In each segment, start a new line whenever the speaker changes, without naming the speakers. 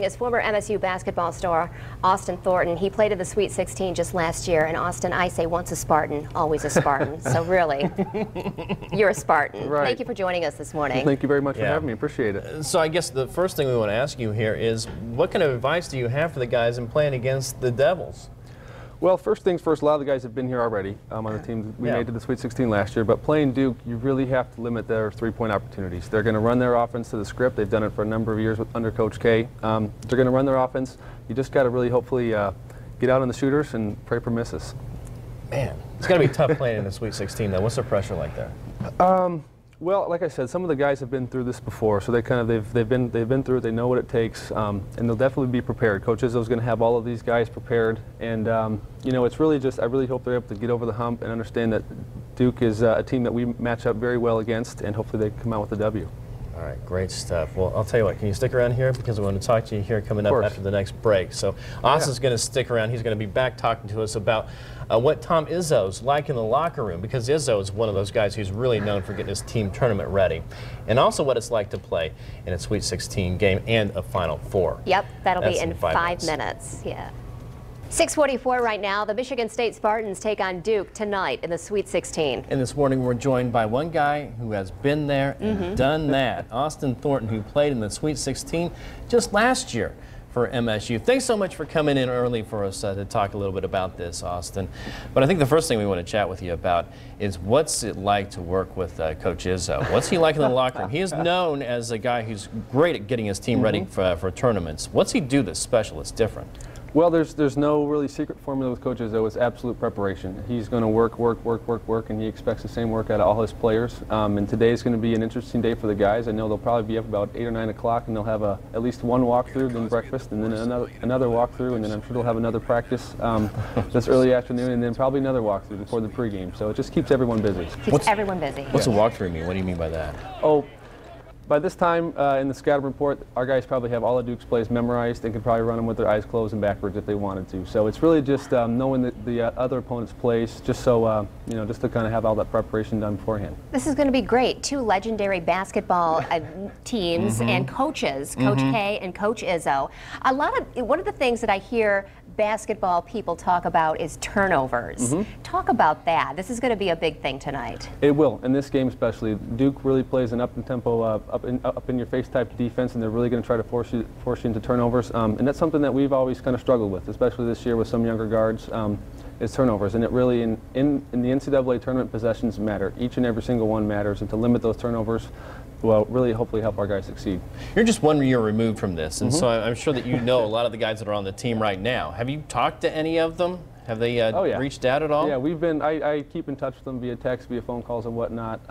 As former MSU basketball star Austin Thornton, he played in the Sweet 16 just last year. And Austin, I say once a Spartan, always a Spartan. So really, you're a Spartan.
Right.
Thank you for joining us this morning.
Well, thank you very much for having me. Appreciate it.
So I guess the first thing we want to ask you here is, what kind of advice do you have for the guys in playing against the Devils?
Well, first things first, a lot of the guys have been here already on the team. We made to the Sweet 16 last year, but playing Duke, you really have to limit their three-point opportunities. They're going to run their offense to the script. They've done it for a number of years under Coach K. They're going to run their offense. You just got to really hopefully get out on the shooters and pray for misses.
Man, it's got to be tough playing in the Sweet 16, though. What's the pressure like there?
Well, like I said, some of the guys have been through this before, so they've been through it. They know what it takes, and they'll definitely be prepared. Coach Izzo's going to have all of these guys prepared, and you know, it's really just I really hope they're able to get over the hump and understand that Duke is a team that we match up very well against, and hopefully they come out with a W.
All right, great stuff. Well, I'll tell you what, can you stick around here? Because we want to talk to you here coming up after the next break. So Austin's going to stick around. He's going to be back talking to us about what Tom Izzo's like in the locker room, because Izzo is one of those guys who's really known for getting his team tournament ready. And also what it's like to play in a Sweet 16 game and a Final Four.
Yep, that'll be in 5 minutes. Yeah. 6:44 right now. The Michigan State Spartans take on Duke tonight in the Sweet 16.
And this morning we're joined by one guy who has been there and done that. Austin Thornton, who played in the Sweet 16 just last year for MSU. Thanks so much for coming in early for us to talk a little bit about this, Austin. But I think the first thing we want to chat with you about is what's it like to work with Coach Izzo? What's he like in the locker room? He is known as a guy who's great at getting his team ready for tournaments. What's he do that's special, that's different?
Well, there's no really secret formula with Coach Izzo. It's absolute preparation. He's going to work, and he expects the same work out of all his players. And today is going to be an interesting day for the guys. I know they'll probably be up about 8 or 9 o'clock, and they'll have at least one walkthrough, then breakfast, and then another walkthrough, and then I'm sure they'll have another practice this early afternoon, and then probably another walkthrough before the pregame. So it just keeps everyone busy.
Keeps everyone busy.
What's a walkthrough mean? What do you mean by that?
Oh, by this time in the scouting report, our guys probably have all of Duke's plays memorized and could probably run them with their eyes closed and backwards if they wanted to. So it's really just knowing the other opponent's plays, just so you know, just to kind of have all that preparation done beforehand. This
is going to be great. 2 legendary basketball teams and coaches, Coach K and Coach Izzo. One of the things that I hear basketball people talk about is turnovers. Talk about that. This is going to be a big thing tonight.
It will, in this game especially. Duke really plays an up-tempo, up in your face type defense, and they're really going to try to force you into turnovers. And that's something that we've always kind of struggled with, especially this year with some younger guards. Is turnovers, and it really in the NCAA tournament possessions matter. Each and every single one matters, and to limit those turnovers will really hopefully help our guys succeed.
You're just 1 year removed from this, and so I'm sure that you know a lot of the guys that are on the team right now. Have you talked to any of them? Have they reached out at all?
Yeah, we've been. I keep in touch with them via text, via phone calls, and whatnot.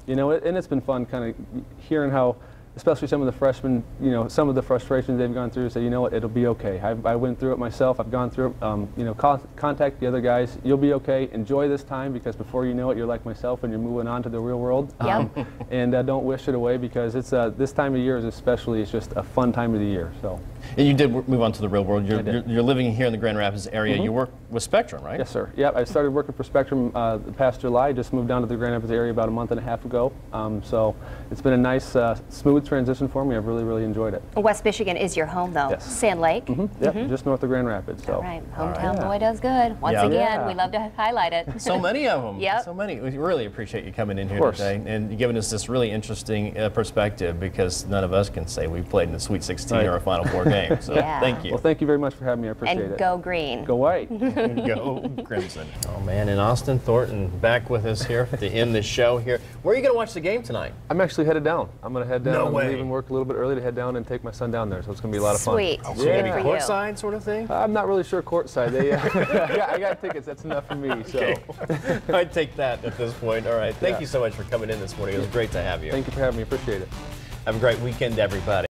You know, and it's been fun kind of hearing how, especially some of the freshmen, you know, some of the frustrations they've gone through, say, you know what, it'll be okay. I went through it myself. I've gone through it. You know, contact the other guys. You'll be okay. Enjoy this time, because before you know it, you're like myself and you're moving on to the real world. And don't wish it away, because it's this time of year is especially, it's just a fun time of the year. So.
And you did move on to the real world. You're living here in the Grand Rapids area. You work with Spectrum, right?
Yes, sir. Yeah, I started working for Spectrum the past July. Just moved down to the Grand Rapids area about a month and a half ago. So it's been a nice, smooth transition for me. I've really enjoyed it.
West Michigan is your home, though.
Yes.
Sand Lake.
Yep, just north of Grand Rapids. So.
All right, hometown boy does good. Once again, we love to highlight it.
So many of them.
Yep.
So many. We really appreciate you coming in here today and giving us this really interesting perspective, because none of us can say we played in the Sweet 16 or a Final Four game. So thank you.
Well, thank you very much for having me. I appreciate it.
And go green.
Go white.
Go crimson. Oh, man. And Austin Thornton back with us here to end the show here. Where are you going to watch the game tonight?
I'm actually headed down. I'm going to head down.
No way.
I'm leaving work a little bit early to head down and take my son down there, so it's going to be a lot of fun.
Sweet.
So you're going to be courtside sort of thing?
I'm not really sure courtside. I got tickets. That's enough for me. So.
I'd take that at this point. All right. Thank you so much for coming in this morning. It was great to have you.
Thank you for having me. Appreciate it.
Have a great weekend, everybody.